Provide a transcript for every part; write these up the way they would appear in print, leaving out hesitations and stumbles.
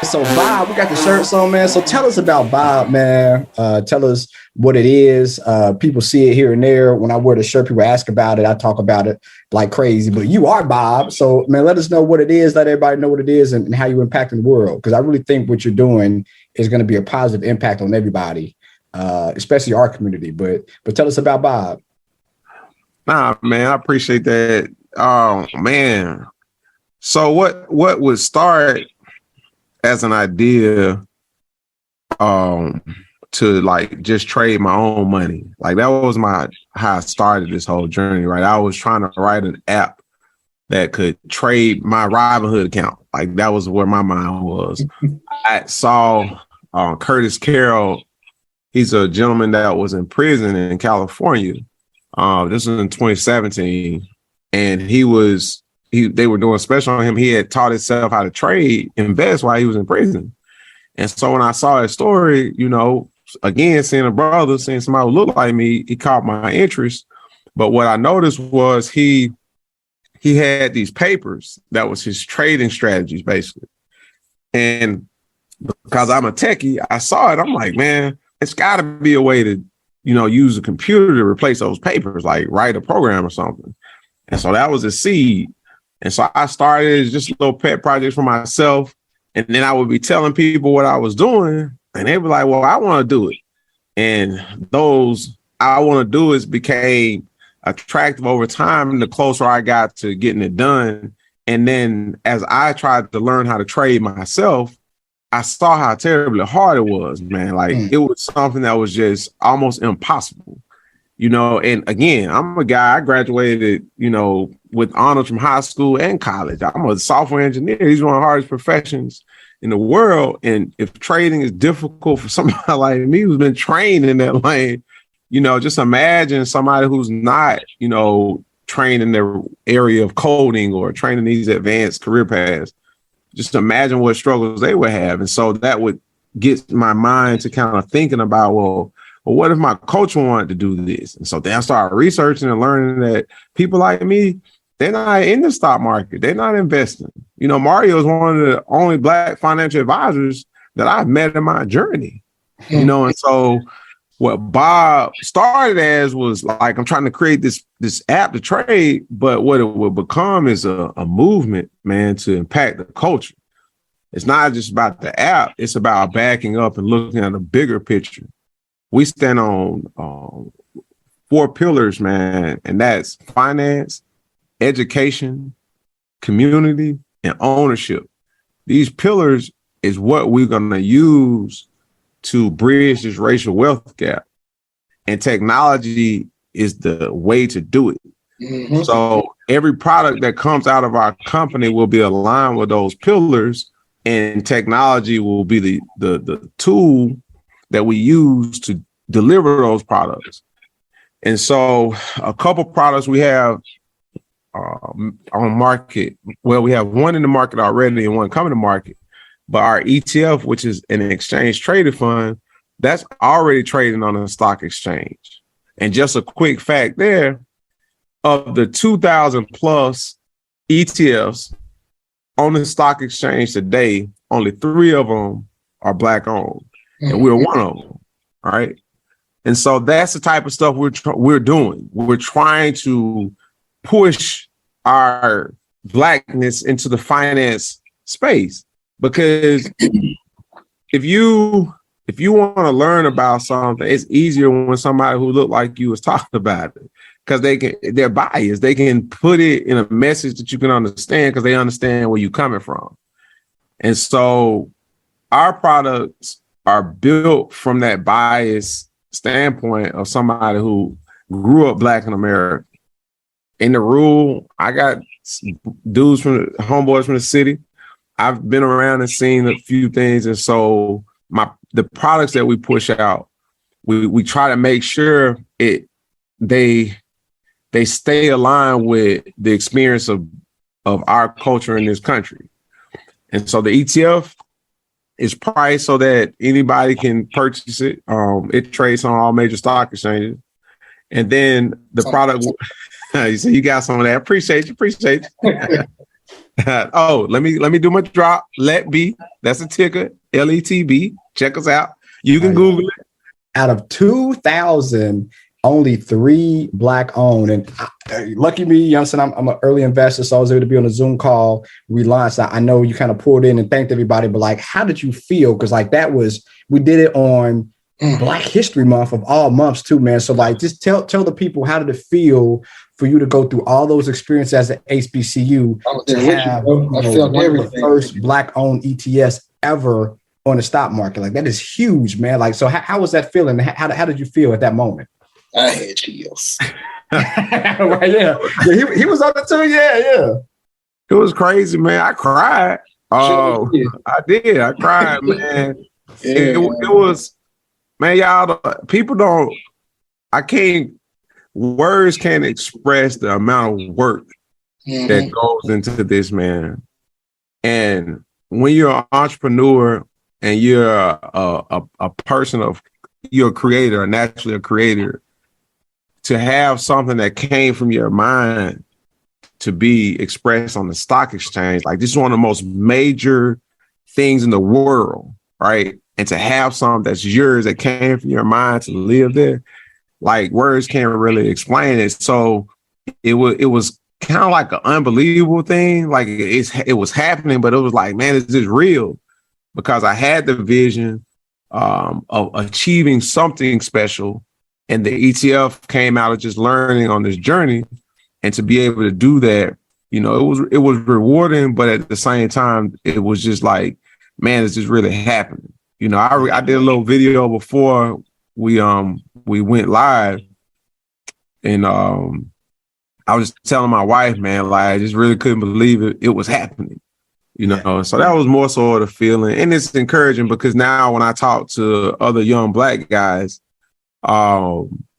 So Bob, we got the shirts on, man. So tell us about Bob, man. Tell us what it is. People see it here and there. When I wear the shirt, people ask about it. I talk about it like crazy, but you are Bob. So man, let us know what it is. Let everybody know what it is and how you impact the world. Because I really think what you're doing is going to be a positive impact on everybody, especially our community. But tell us about Bob. Nah, man, I appreciate that. Oh man. So what would start as an idea to like just trade my own money. Like that was how I started this whole journey, right? I was trying to write an app that could trade my Robinhood account. Like that was where my mind was. I saw Curtis Carroll. He's a gentleman that was in prison in California. This was in 2017. And they were doing a special on him. He had taught himself how to trade, invest while he was in prison. And so when I saw his story, you know, again, seeing a brother, seeing somebody who looked like me, he caught my interest. But what I noticed was he had these papers that was his trading strategies, basically. And because I'm a techie, I saw it. I'm like, man, it's got to be a way to, you know, use a computer to replace those papers, like write a program or something. And so that was a seed. And so I started just little pet projects for myself. And then I would be telling people what I was doing. And they were like, well, I want to do it. And those I want to do is became attractive over time. The closer I got to getting it done. And then as I tried to learn how to trade myself, I saw how terribly hard it was, man. Like it was something that was just almost impossible. You know, and again, I'm a guy, I graduated, you know, with honors from high school and college. I'm a software engineer. He's one of the hardest professions in the world. And if trading is difficult for somebody like me who's been trained in that lane, you know, just imagine somebody who's not, you know, trained in their area of coding or trained in these advanced career paths. Just imagine what struggles they would have. And so that would get my mind to kind of thinking about, well, what if my coach wanted to do this? And so then I started researching and learning that people like me, they're not in the stock market. They're not investing. You know, Mario is one of the only Black financial advisors that I've met in my journey. You know, and so what Bob started as was like, I'm trying to create this app to trade, but what it will become is a movement, man, to impact the culture. It's not just about the app. It's about backing up and looking at a bigger picture. We stand on 4 pillars, man, and that's finance, education, community, and ownership. These pillars is what we're going to use to bridge this racial wealth gap. And technology is the way to do it. Mm-hmm. So every product that comes out of our company will be aligned with those pillars, and technology will be the tool that we use to deliver those products. And so a couple products we have on market. Well, we have one in the market already and one coming to market. But our ETF, which is an exchange traded fund, that's already trading on a stock exchange. And just a quick fact there, of the 2,000 plus ETFs on the stock exchange today, only 3 of them are Black owned. And we're one of them, all right? And so that's the type of stuff we're doing. We're trying to push our Blackness into the finance space, because if you want to learn about something, it's easier when somebody who look like you is talking about it, because they're biased. They can put it in a message that you can understand because they understand where you're coming from. And so our products are built from that bias standpoint of somebody who grew up Black in America. In the rural, I got dudes homeboys from the city. I've been around and seen a few things. And so the products that we push out, we try to make sure they stay aligned with the experience of our culture in this country. And so the ETF is priced so that anybody can purchase it. It trades on all major stock exchanges. And then the product, so you got some of that. Appreciate you. Oh, let me do my drop. LETB. That's a ticker. LETB. Check us out. You can Google it. Out of 2,000, only 3 Black owned. And lucky me, you know what I'm saying? I'm an early investor, so I was able to be on a Zoom call. We launched. I know you kind of poured in and thanked everybody, but like, how did you feel? Because like we did it on Black History Month of all months too, man. So like, just tell the people, how did it feel for you to go through all those experiences as an HBCU to have one of the first Black owned ETFs ever on the stock market? Like, that is huge, man. Like, so how was that feeling? How did you feel at that moment? I had chills. Right, yeah. He was on it too. Yeah. It was crazy, man. I cried. Oh, I did. I cried, man. It was, man, y'all, people don't, words can't express the amount of work that goes into this, man. And when you're an entrepreneur and you're a person you're a creator, naturally a creator, to have something that came from your mind to be expressed on the stock exchange, like this is one of the most major things in the world, right? And to have something that's yours that came from your mind to live there, like words can't really explain it. So it was kind of like an unbelievable thing. Like it was happening, but it was like, man, is this real? Because I had the vision of achieving something special, and the ETF came out of just learning on this journey. And to be able to do that, you know, it was rewarding, but at the same time, it was just like, man, is this really happening? You know, I did a little video before we went live, and I was telling my wife, man, like I just really couldn't believe it was happening. You know, so that was more so the feeling, and it's encouraging because now when I talk to other young Black guys,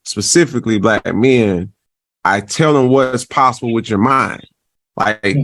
specifically Black men, I tell them what's possible with your mind. Like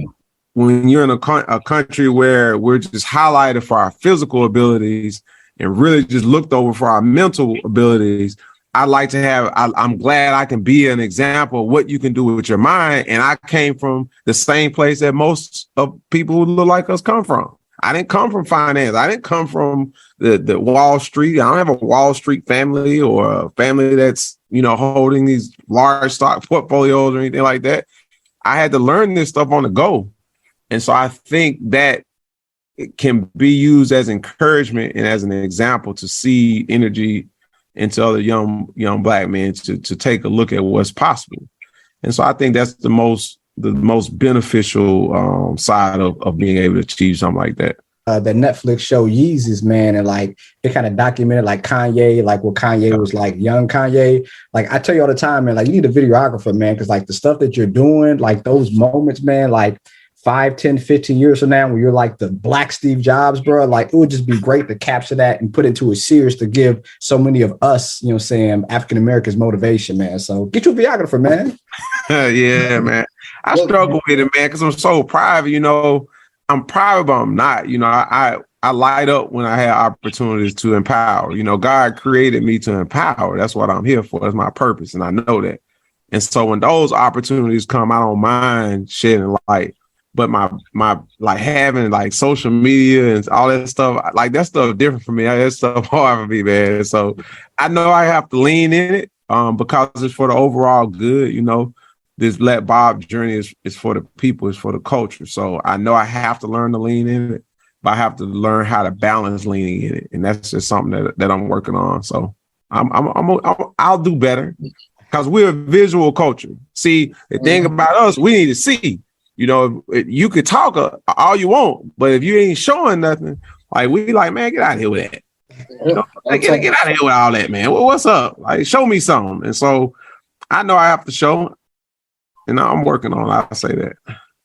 when you're in a country where we're just highlighted for our physical abilities and really just looked over for our mental abilities, I'm glad I can be an example of what you can do with your mind. And I came from the same place that most of people who look like us come from. I didn't come from finance. I didn't come from the Wall Street. I don't have a Wall Street family or a family that's, you know, holding these large stock portfolios or anything like that. I had to learn this stuff on the go. And so I think that it can be used as encouragement and as an example to see energy into other young Black men to take a look at what's possible. And so I think that's the most beneficial side of being able to achieve something like that. The Netflix show Yeezus, man, and like it kind of documented like Kanye, like what Kanye was like, young Kanye. Like I tell you all the time, man, like you need a videographer, man, because like the stuff that you're doing, like those moments, man, like 5, 10, 15 years from now, when you're like the Black Steve Jobs, bro, like it would just be great to capture that and put it into a series to give so many of us, you know what I'm saying, African Americans motivation, man. So get you a videographer, man. Yeah, man. I struggle with it, man, because I'm so private, you know. I'm private, but I'm not. You know, I light up when I have opportunities to empower. You know, God created me to empower. That's what I'm here for. That's my purpose, and I know that. And so when those opportunities come, I don't mind shedding light. But my like having like social media and all that stuff, like that stuff different for me. That stuff hard for me, man. So I know I have to lean in it because it's for the overall good, you know. This LETBOB journey is for the people, it's for the culture. So I know I have to learn to lean in it, but I have to learn how to balance leaning in it. And that's just something that I'm working on. So I'll do better because we're a visual culture. See, the thing about us, we need to see. You know, you could talk all you want, but if you ain't showing nothing, like we like, man, get out of here with that. You know, like, get out of here with all that, man. What's up? Like, show me something. And so I know I have to show. And I'm working on it. I say that.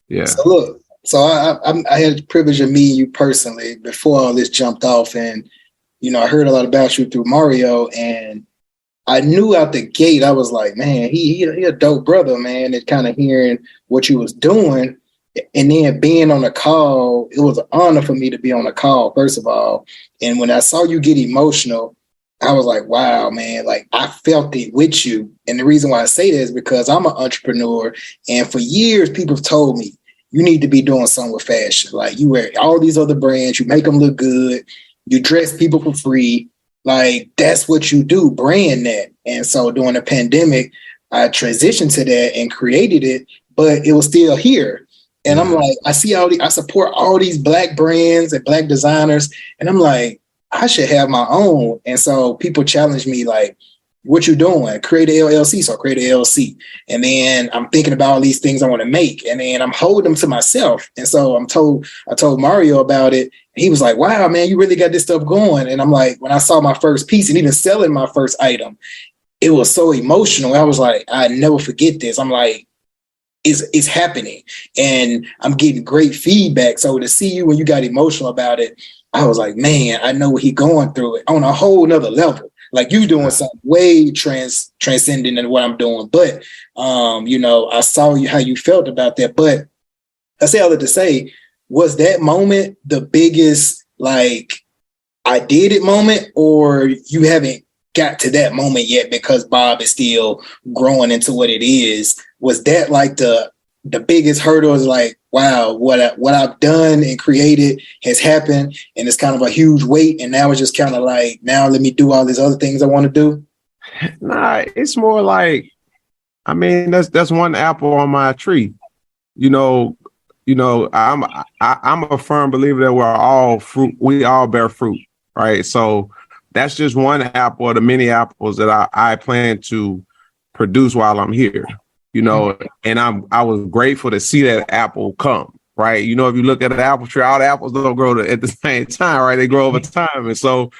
Yeah. So look, I had the privilege of meeting you personally before all this jumped off. And, you know, I heard a lot about you through Mario. And I knew out the gate, I was like, man, he a dope brother, man. And kind of hearing what you was doing. And then being on a call, it was an honor for me to be on a call, first of all. And when I saw you get emotional, I was like, wow, man, like I felt it with you. And the reason why I say that is because I'm an entrepreneur. And for years, people have told me, you need to be doing something with fashion. Like, you wear all these other brands, you make them look good, you dress people for free. Like, that's what you do, brand that. And so during the pandemic, I transitioned to that and created it, but it was still here. And I'm like, I support all these Black brands and Black designers. And I'm like, I should have my own. And so people challenge me like, what you doing? Create an LLC. So I create an LLC. And then I'm thinking about all these things I want to make. And then I'm holding them to myself. And so I told Mario about it. He was like, wow, man, you really got this stuff going. And I'm like, when I saw my first piece and even selling my first item, it was so emotional. I was like, I never forget this. I'm like, it's happening. And I'm getting great feedback. So to see you when you got emotional about it, I was like, man, I know what he's going through it on a whole nother level. Like, you doing something way transcendent than what I'm doing. But, I saw how you felt about that. But I say all that to say, was that moment the biggest, like, I did it moment, or you haven't got to that moment yet because Bob is still growing into what it is? Was that like the biggest hurdle? Is like, wow, what I've done and created has happened, and it's kind of a huge weight, and now it's just kind of like, now let me do all these other things I want to do? Nah, it's more like, I mean, that's one apple on my tree. I'm a firm believer that we're all fruit. We all bear fruit, right? So that's just one apple of the many apples that I plan to produce while I'm here. And I was grateful to see that apple come, right? If you look at an apple tree, all the apples don't grow at the same time, right? They grow over time. And so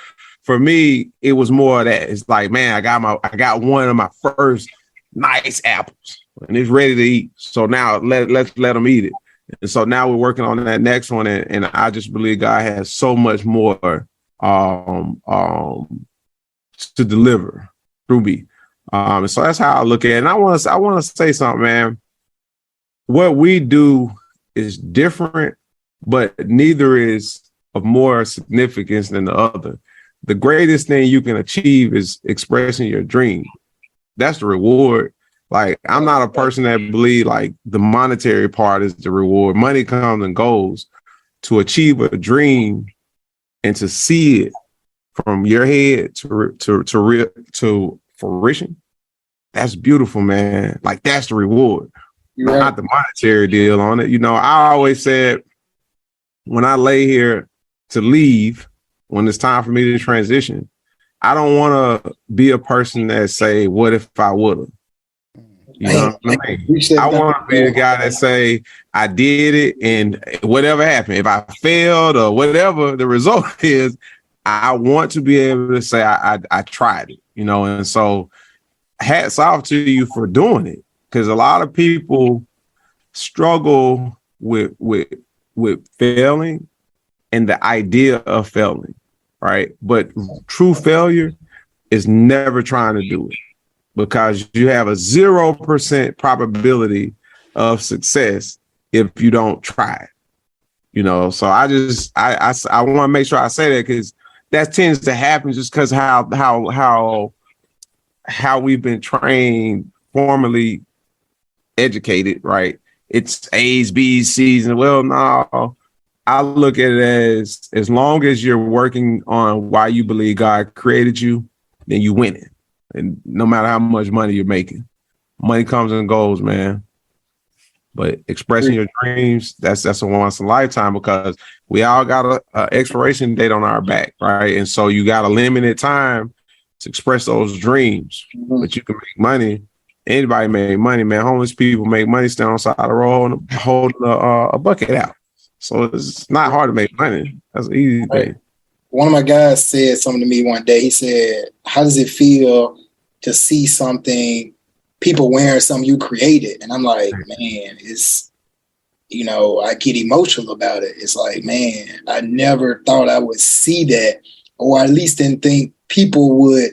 for me, it was more of that. It's like, man, I got one of my first nice apples and it's ready to eat. So now let's let them eat it. And so now we're working on that next one. And I just believe God has so much more to deliver through me. And so that's how I look at it. And I want to say something, man. What we do is different, but neither is of more significance than the other. The greatest thing you can achieve is expressing your dream. That's the reward. Like, I'm not a person that believe like the monetary part is the reward. Money comes and goes. To achieve a dream and to see it from your head to fruition, that's beautiful, man. Like, that's the reward, not the monetary deal on it. I always said, when I lay here to leave, when it's time for me to transition, I don't want to be a person that say, what if I would have? You know what I mean? I want to be the guy that say, I did it, and whatever happened, if I failed or whatever the result is, I want to be able to say I tried it, and so hats off to you for doing it, because a lot of people struggle with failing and the idea of failing, right? But true failure is never trying to do it, because you have a 0% probability of success if you don't try it. So I want to make sure I say that, because that tends to happen just because how we've been trained, formally educated, right? It's A's, B's, C's, and well, no, I look at it as long as you're working on why you believe God created you, then you win it. And no matter how much money you're making, money comes and goes, man. But expressing your dreams, that's a once in a lifetime, because we all got a expiration date on our back, right? And so you got a limited time to express those dreams. But you can make money. Anybody make money, man. Homeless people make money standing on the side of the road holding a bucket out. So it's not hard to make money. That's an easy thing. One of my guys said something to me one day. He said, how does it feel to see something, people wearing something you created? And I'm like, man, it's, I get emotional about it. It's like, man, I never thought I would see that, or at least didn't think people would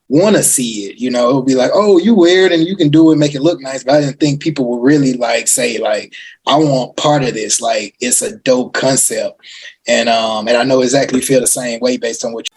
want to see it. It would be like, oh, you wear it and you can do it, make it look nice. But I didn't think people would really say, I want part of this. Like, it's a dope concept. And I know exactly feel the same way based on what you